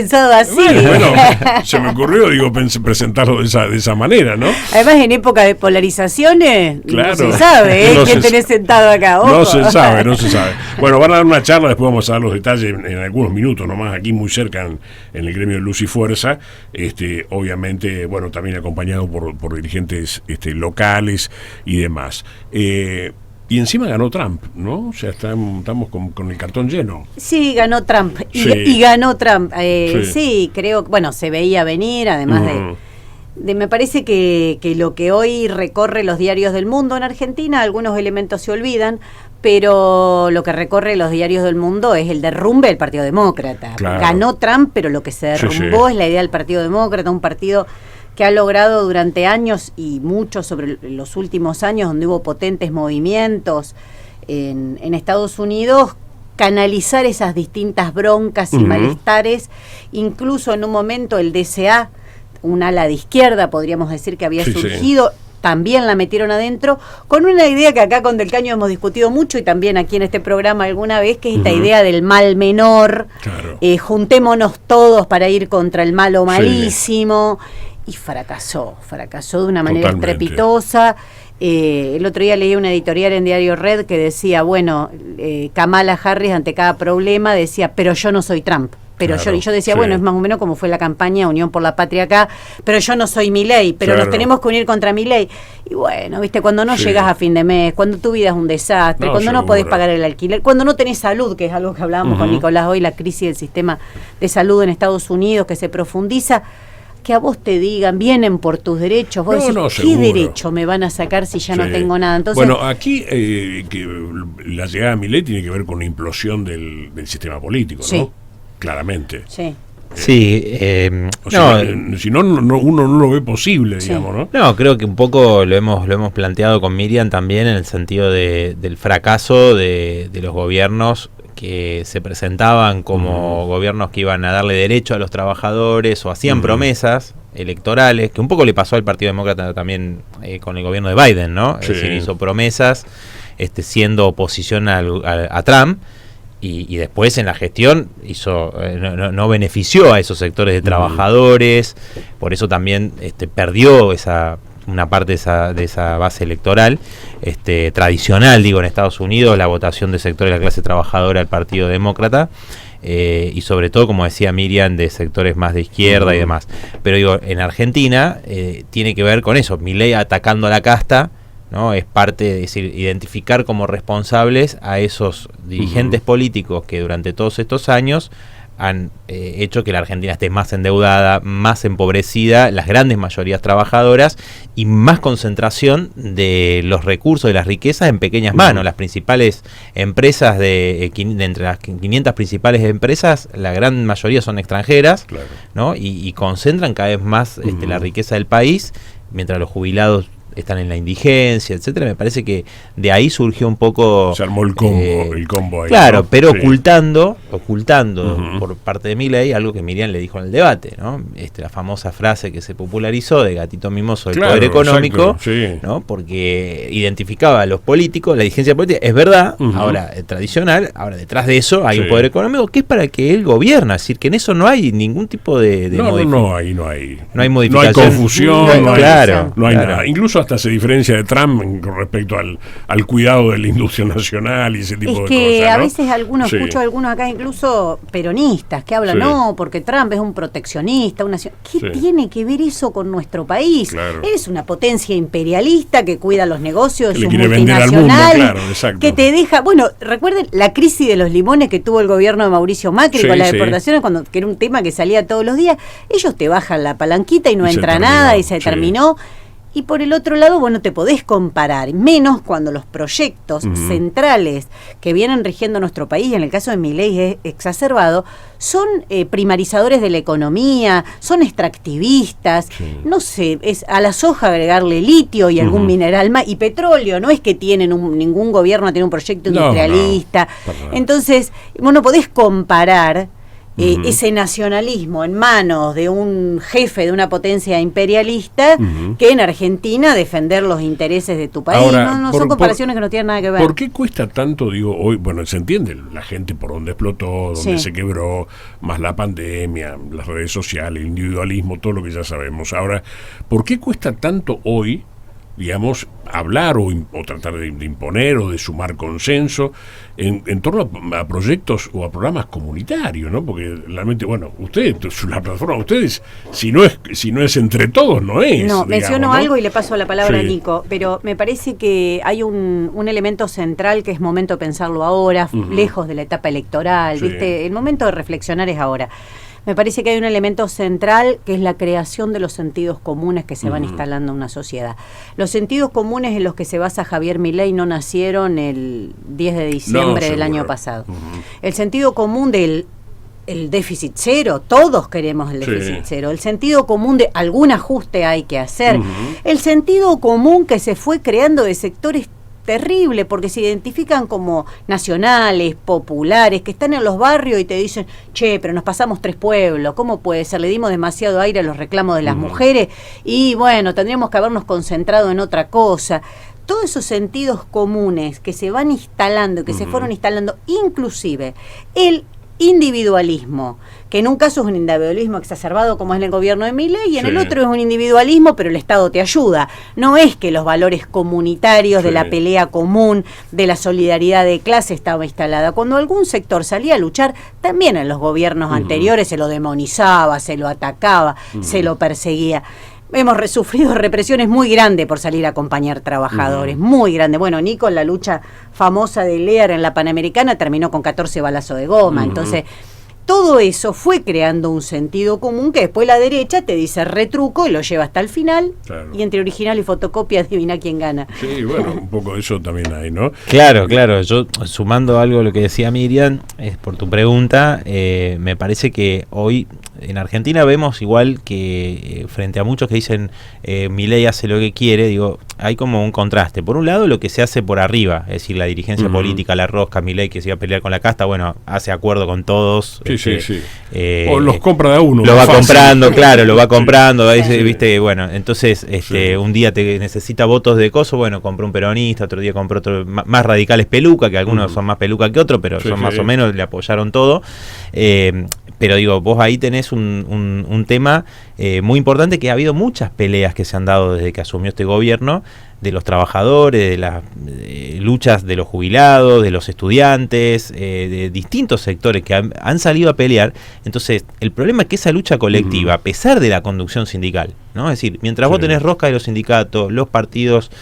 Pensado así. Bueno, se me ocurrió, presentarlo de esa manera, ¿no? Además, en época de polarizaciones, claro, no se sabe, no quién tenés sentado acá. Ojo. No se sabe. Bueno, van a dar una charla, después vamos a dar los detalles en algunos minutos nomás, aquí muy cerca en el gremio de Luz y Fuerza, obviamente, bueno, también acompañado por dirigentes locales y demás. Y encima ganó Trump, ¿no? O sea, estamos con el cartón lleno. Sí, ganó Trump. Y ganó Trump. Sí, creo, bueno, se veía venir, además me parece que lo que hoy recorre los diarios del mundo en Argentina, algunos elementos se olvidan, pero lo que recorre los diarios del mundo es el derrumbe del Partido Demócrata. Claro. Ganó Trump, pero lo que se derrumbó es la idea del Partido Demócrata, un partido que ha logrado durante años y mucho sobre los últimos años, donde hubo potentes movimientos en Estados Unidos, canalizar esas distintas broncas y malestares. Incluso en un momento el DCA, un ala de izquierda, podríamos decir que había surgido, también la metieron adentro, con una idea que acá con Del Caño hemos discutido mucho, y también aquí en este programa alguna vez, que es esta idea del mal menor. Claro. Juntémonos todos para ir contra el malo malísimo. Y fracasó de una manera estrepitosa. El otro día leí una editorial en Diario Red que decía, bueno, Kamala Harris ante cada problema decía, pero yo no soy Trump. Pero yo decía, bueno, es más o menos como fue la campaña Unión por la Patria acá, pero yo no soy Milei, pero nos tenemos que unir contra Milei. Y bueno, viste, cuando no llegas a fin de mes, cuando tu vida es un desastre, cuando no podés pagar el alquiler, cuando no tenés salud, que es algo que hablábamos con Nicolás hoy, la crisis del sistema de salud en Estados Unidos que se profundiza, que a vos te digan, vienen por tus derechos, vos decís, ¿qué derecho me van a sacar si ya no tengo nada? Entonces, bueno, aquí que la llegada de Milei tiene que ver con la implosión del sistema político, ¿no? Claramente. Sí. O sea, si no, uno no lo ve posible, digamos, ¿no? No, creo que un poco lo hemos planteado con Miriam también, en el sentido del fracaso de los gobiernos que se presentaban como gobiernos que iban a darle derecho a los trabajadores o hacían promesas electorales, que un poco le pasó al Partido Demócrata también con el gobierno de Biden, ¿no? Es decir, hizo promesas siendo oposición a Trump, y después en la gestión no benefició a esos sectores de trabajadores, por eso también perdió una parte de esa base electoral tradicional, digo, en Estados Unidos, la votación de sectores de la clase trabajadora al Partido Demócrata, y sobre todo, como decía Miriam, de sectores más de izquierda y demás. Pero digo, en Argentina tiene que ver con eso, Milei atacando a la casta, ¿no? Es parte de decir, identificar como responsables a esos dirigentes políticos que durante todos estos años han hecho que la Argentina esté más endeudada, más empobrecida, las grandes mayorías trabajadoras, y más concentración de los recursos, de las riquezas en pequeñas manos. Las principales empresas, entre las 500 principales empresas, la gran mayoría son extranjeras, ¿no? Y concentran cada vez más la riqueza del país, mientras los jubilados están en la indigencia, etcétera. Me parece que de ahí surgió un poco... Se armó el combo ahí. Claro, ¿no? Pero ocultando por parte de Milei algo que Miriam le dijo en el debate, ¿no? La famosa frase que se popularizó de gatito mimoso del poder económico, ¿no? Porque identificaba a los políticos, la dirigencia política, es verdad, ahora tradicional, ahora detrás de eso hay un poder económico que es para que él gobierna, es decir, que en eso no hay ningún tipo de no hay modificación. No hay confusión, no hay nada. Incluso hasta se diferencia de Trump con respecto al cuidado de la industria nacional y ese tipo de cosas. Es que a veces escucho a algunos acá, incluso peronistas, que hablan, no, porque Trump es un proteccionista, ¿qué tiene que ver eso con nuestro país? Es una potencia imperialista que cuida los negocios, es un multinacional, que te deja... Bueno, recuerden la crisis de los limones que tuvo el gobierno de Mauricio Macri con las deportaciones, que era un tema que salía todos los días. Ellos te bajan la palanquita y no entra nada y se terminó. Y por el otro lado, bueno, te podés comparar, menos cuando los proyectos centrales que vienen rigiendo nuestro país, en el caso de Milei es exacerbado, son primarizadores de la economía, son extractivistas, no sé, es a la soja agregarle litio y algún mineral más, y petróleo, no es que tienen ningún gobierno tiene un proyecto industrialista. Entonces, bueno, podés comparar ese nacionalismo en manos de un jefe de una potencia imperialista, que en Argentina defender los intereses de tu país. Ahora, son comparaciones que no tienen nada que ver. ¿Por qué cuesta tanto, digo, hoy? Bueno, se entiende la gente por donde explotó, donde se quebró, más la pandemia, las redes sociales, el individualismo, todo lo que ya sabemos. Ahora, ¿por qué cuesta tanto hoy, digamos, hablar o tratar de imponer o de sumar consenso en torno a proyectos o a programas comunitarios, ¿no? Porque realmente, bueno, ustedes, la plataforma de ustedes, si no es entre todos, no es. No, menciono algo y le paso la palabra a Nico, pero me parece que hay un elemento central que es momento de pensarlo ahora, lejos de la etapa electoral, ¿viste? El momento de reflexionar es ahora. Me parece que hay un elemento central que es la creación de los sentidos comunes que se van instalando en una sociedad. Los sentidos comunes en los que se basa Javier Milei no nacieron el 10 de diciembre del año pasado. El sentido común del déficit cero, todos queremos el déficit cero. El sentido común de algún ajuste hay que hacer. El sentido común que se fue creando de sectores terrible, porque se identifican como nacionales, populares, que están en los barrios y te dicen, che, pero nos pasamos 3 pueblos, ¿cómo puede ser? Le dimos demasiado aire a los reclamos de las mujeres y bueno, tendríamos que habernos concentrado en otra cosa. Todos esos sentidos comunes que se van instalando, que se fueron instalando, inclusive el individualismo, que en un caso es un individualismo exacerbado como es el gobierno de Milei, y en el otro es un individualismo, pero el Estado te ayuda. No es que los valores comunitarios de la pelea común, de la solidaridad de clase estaba instalada. Cuando algún sector salía a luchar, también en los gobiernos anteriores se lo demonizaba, se lo atacaba, se lo perseguía. Hemos sufrido represiones muy grandes por salir a acompañar trabajadores, muy grandes. Bueno, Nico, en la lucha famosa de Lear en la Panamericana terminó con 14 balazos de goma. Entonces, todo eso fue creando un sentido común que después la derecha te dice retruco y lo lleva hasta el final. Y entre original y fotocopia adivina quién gana. Sí, bueno, un poco de eso también hay, ¿no? Claro. Yo sumando algo a lo que decía Miriam, por tu pregunta, me parece que hoy en Argentina vemos igual que frente a muchos que dicen Milei hace lo que quiere, digo, hay como un contraste. Por un lado, lo que se hace por arriba, es decir, la dirigencia política, la rosca, Milei que se iba a pelear con la casta, bueno, hace acuerdo con todos. O los compra de a uno. Lo va comprando, claro, lo va comprando, viste, bueno, entonces un día te necesita votos de coso, bueno, compró un peronista, otro día compró otro, más radicales peluca, que algunos son más peluca que otros, pero son más o menos, le apoyaron todo. Pero digo, vos ahí tenés un tema muy importante, que ha habido muchas peleas que se han dado desde que asumió este gobierno, de los trabajadores, de las luchas de los jubilados, de los estudiantes, de distintos sectores que han salido a pelear. Entonces, el problema es que esa lucha colectiva, a pesar de la conducción sindical, ¿no? Es decir, mientras vos tenés rosca de los sindicatos, los partidos,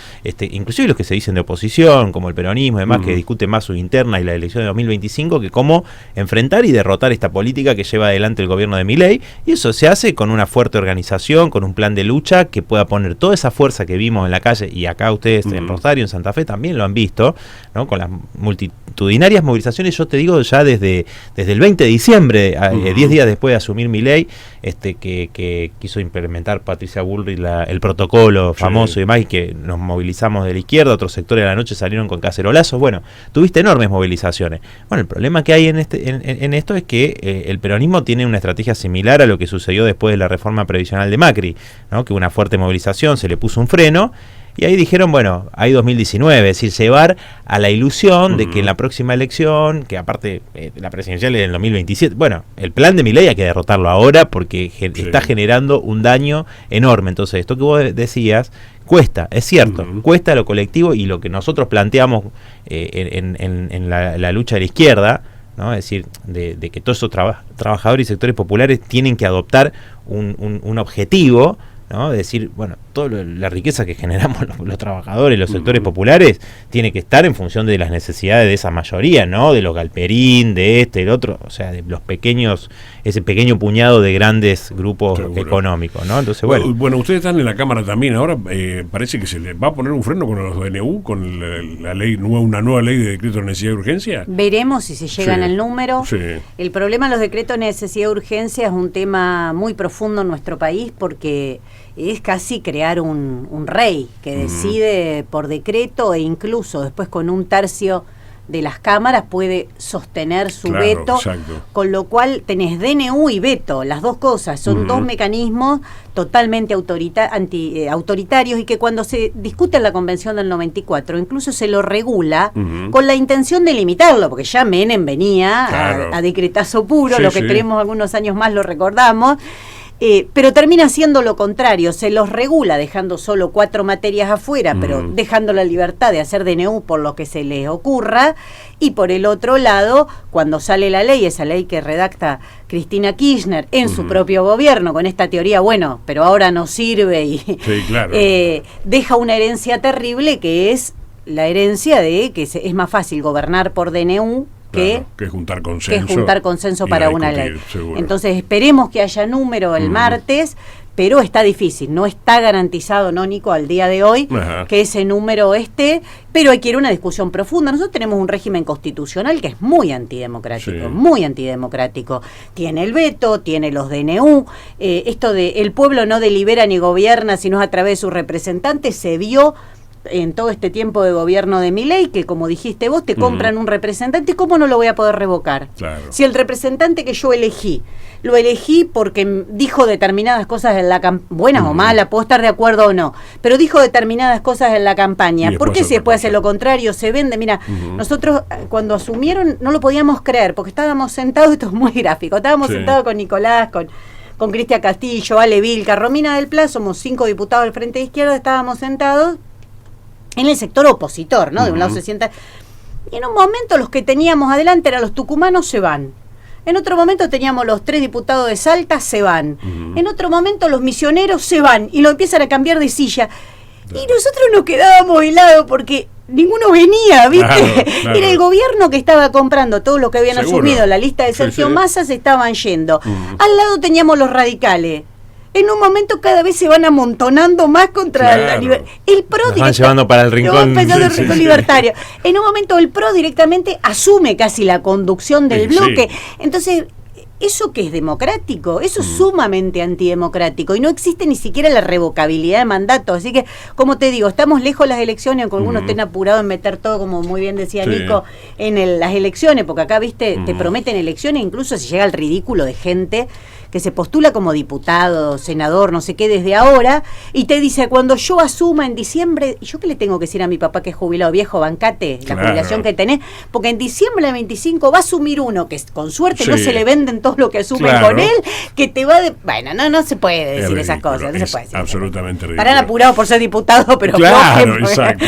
inclusive los que se dicen de oposición, como el peronismo y demás, que discuten más su interna y la elección de 2025, que cómo enfrentar y derrotar esta política que lleva adelante el gobierno de Milei, y eso se hace con una fuerte organización, con un plan de lucha que pueda poner toda esa fuerza que vimos en la calle, y acá ustedes en Rosario, en Santa Fe también lo han visto, ¿no? Con las multitudinarias movilizaciones, yo te digo ya desde el 20 de diciembre, 10 días después de asumir Milei, que quiso implementar Patricia Bullrich el protocolo famoso y demás, y que nos movilizamos de la izquierda, otros sectores de la noche salieron con cacerolazos. Bueno, tuviste enormes movilizaciones. Bueno, el problema que hay en esto es que el peronismo tiene una estrategia similar a lo que sucedió después de la reforma previsional de Macri, ¿no? Que una fuerte movilización, se le puso un freno, y ahí dijeron, bueno, hay 2019, es decir, llevar a la ilusión de que en la próxima elección, que aparte la presidencial es en el 2027, bueno, el plan de Milei hay que derrotarlo ahora porque está generando un daño enorme. Entonces, esto que vos decías, cuesta, es cierto, cuesta lo colectivo, y lo que nosotros planteamos en la lucha de la izquierda, ¿no? Es decir, de que todos esos trabajadores y sectores populares tienen que adoptar un objetivo, ¿no? Es decir, bueno, toda la riqueza que generamos los trabajadores, los sectores populares, tiene que estar en función de las necesidades de esa mayoría, ¿no? De los galperín, de el otro, o sea, de los pequeños, ese pequeño puñado de grandes grupos económicos, ¿no? Entonces, bueno, ustedes están en la Cámara también, ahora parece que se les va a poner un freno con los DNU, con la ley, una nueva ley de decreto de necesidad de urgencia. Veremos si se llegan al número. El problema de los decretos de necesidad de urgencia es un tema muy profundo en nuestro país, porque es casi crear un rey que decide por decreto, e incluso después con un tercio de las cámaras puede sostener su Claro, veto, exacto. con lo cual tenés DNU y veto, las dos cosas, son dos mecanismos totalmente autoritarios, y que cuando se discute en la Convención del 94, incluso se lo regula con la intención de limitarlo, porque ya Menem venía a decretazo puro, lo que tenemos algunos años más lo recordamos. Pero termina siendo lo contrario, se los regula dejando solo 4 materias afuera, pero dejando la libertad de hacer DNU por lo que se les ocurra, y por el otro lado, cuando sale la ley, esa ley que redacta Cristina Kirchner en su propio gobierno, con esta teoría, bueno, pero ahora no sirve, y deja una herencia terrible, que es la herencia de que es más fácil gobernar por DNU que juntar consenso para una ley. Seguro. Entonces esperemos que haya número el martes, pero está difícil, no está garantizado, ¿no, Nico?, al día de hoy que ese número esté, pero hay que ir a una discusión profunda. Nosotros tenemos un régimen constitucional que es muy antidemocrático, tiene el veto, tiene los DNU, esto de el pueblo no delibera ni gobierna sino a través de sus representantes, se vio en todo este tiempo de gobierno de Milei, que como dijiste vos, te compran un representante, ¿cómo no lo voy a poder revocar? Claro. Si el representante que yo elegí, lo elegí porque dijo determinadas cosas en la campaña, buenas o malas, puedo estar de acuerdo o no, pero dijo determinadas cosas en la campaña, ¿por qué si después hace lo contrario, se vende? Mira, nosotros cuando asumieron no lo podíamos creer, porque estábamos sentados, esto es muy gráfico, estábamos sentados con Nicolás, con Cristian Castillo, Ale Vilca, Romina del Pla, somos 5 diputados del Frente de Izquierda, estábamos sentados en el sector opositor, ¿no? De un lado se sienta, y en un momento los que teníamos adelante eran los tucumanos, se van. En otro momento teníamos los 3 diputados de Salta, se van. En otro momento los misioneros se van y lo empiezan a cambiar de silla. Y nosotros nos quedábamos helados porque ninguno venía, ¿viste? Claro. Era el gobierno que estaba comprando todos los que habían asumido la lista de Sergio Massa, se estaban yendo. Al lado teníamos los radicales. En un momento cada vez se van amontonando más contra la libertad. El PRO van llevando para el rincón, libertario. En un momento el PRO directamente asume casi la conducción del bloque. Entonces, ¿eso qué es democrático? Eso es sumamente antidemocrático, y no existe ni siquiera la revocabilidad de mandato. Así que, como te digo, estamos lejos de las elecciones, aunque algunos estén apurados en meter todo, como muy bien decía Nico, en las elecciones, porque acá, viste, te prometen elecciones, incluso se llega al ridículo de gente que se postula como diputado, senador, no sé qué, desde ahora, y te dice, cuando yo asuma en diciembre, ¿yo qué le tengo que decir a mi papá que es jubilado? Viejo, bancate la jubilación que tenés, porque en diciembre del 25 va a asumir uno que con suerte no se le venden todo lo que asumen con él, que te va de... Bueno, no se puede decir esas cosas, no se puede decir. Absolutamente ridículo. Estarán apurados por ser diputado, pero... Claro, exacto.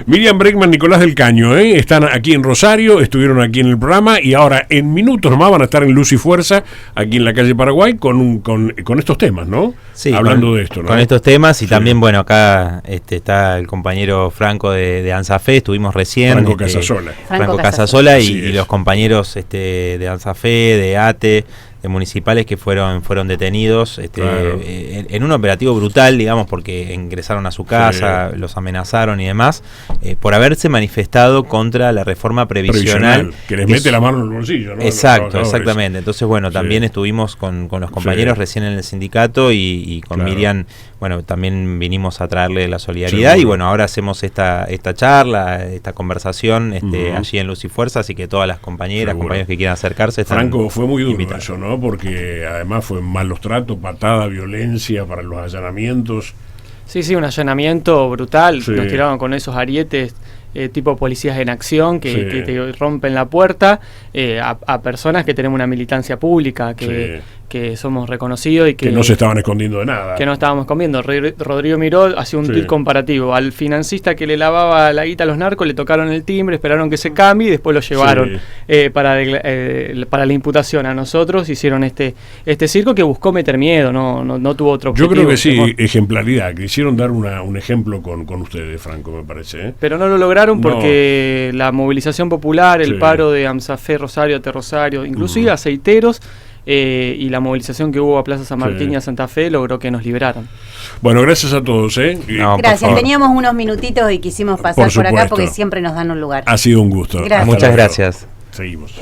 Miriam Bregman, Nicolás del Caño, están aquí en Rosario, estuvieron aquí en el programa, y ahora en minutos nomás van a estar en Luz y Fuerza, aquí en la calle Paraguay, con estos temas, ¿no? Sí, hablando de esto, ¿no? Con estos temas, y también, bueno, acá está el compañero Franco de ANSAFE, estuvimos recién. Franco Casasola y los compañeros de ANSAFE, de ATE, de municipales que fueron detenidos en un operativo brutal, digamos, porque ingresaron a su casa, los amenazaron y demás, por haberse manifestado contra la reforma previsional que les mete la mano en el bolsillo, ¿no? Exacto, exactamente. Entonces, bueno, también estuvimos con los compañeros recién en el sindicato, y con Miriam, bueno, también vinimos a traerle la solidaridad, y bueno, ahora hacemos esta charla, esta conversación allí en Luz y Fuerza, así que todas las compañeras, compañeros que quieran acercarse están Franco, fue muy duro invitados. eso, ¿no? Porque además fue malos tratos, patada, violencia para los allanamientos. Sí, un allanamiento brutal. Nos tiraron con esos arietes tipo policías en acción que te rompen la puerta a personas que tenemos una militancia pública, que somos reconocidos y que no se estaban escondiendo de nada. Que no estábamos escondiendo. Rodrigo Miró hacía un tuit comparativo. Al financista que le lavaba la guita a los narcos le tocaron el timbre, esperaron que se cambie y después lo llevaron para la imputación. A nosotros hicieron este circo que buscó meter miedo, no tuvo otro objetivo. Yo creo que sí, ejemplaridad, que hicieron dar un ejemplo con ustedes, Franco, me parece. Pero no lo lograron porque la movilización popular, el paro de AMSAFE Rosario, ATE Rosario, inclusive aceiteros, y la movilización que hubo a Plaza San Martín y a Santa Fe logró que nos liberaran. Bueno, gracias a todos. Gracias, teníamos unos minutitos y quisimos pasar por acá porque siempre nos dan un lugar. Ha sido un gusto. Muchas gracias. Seguimos.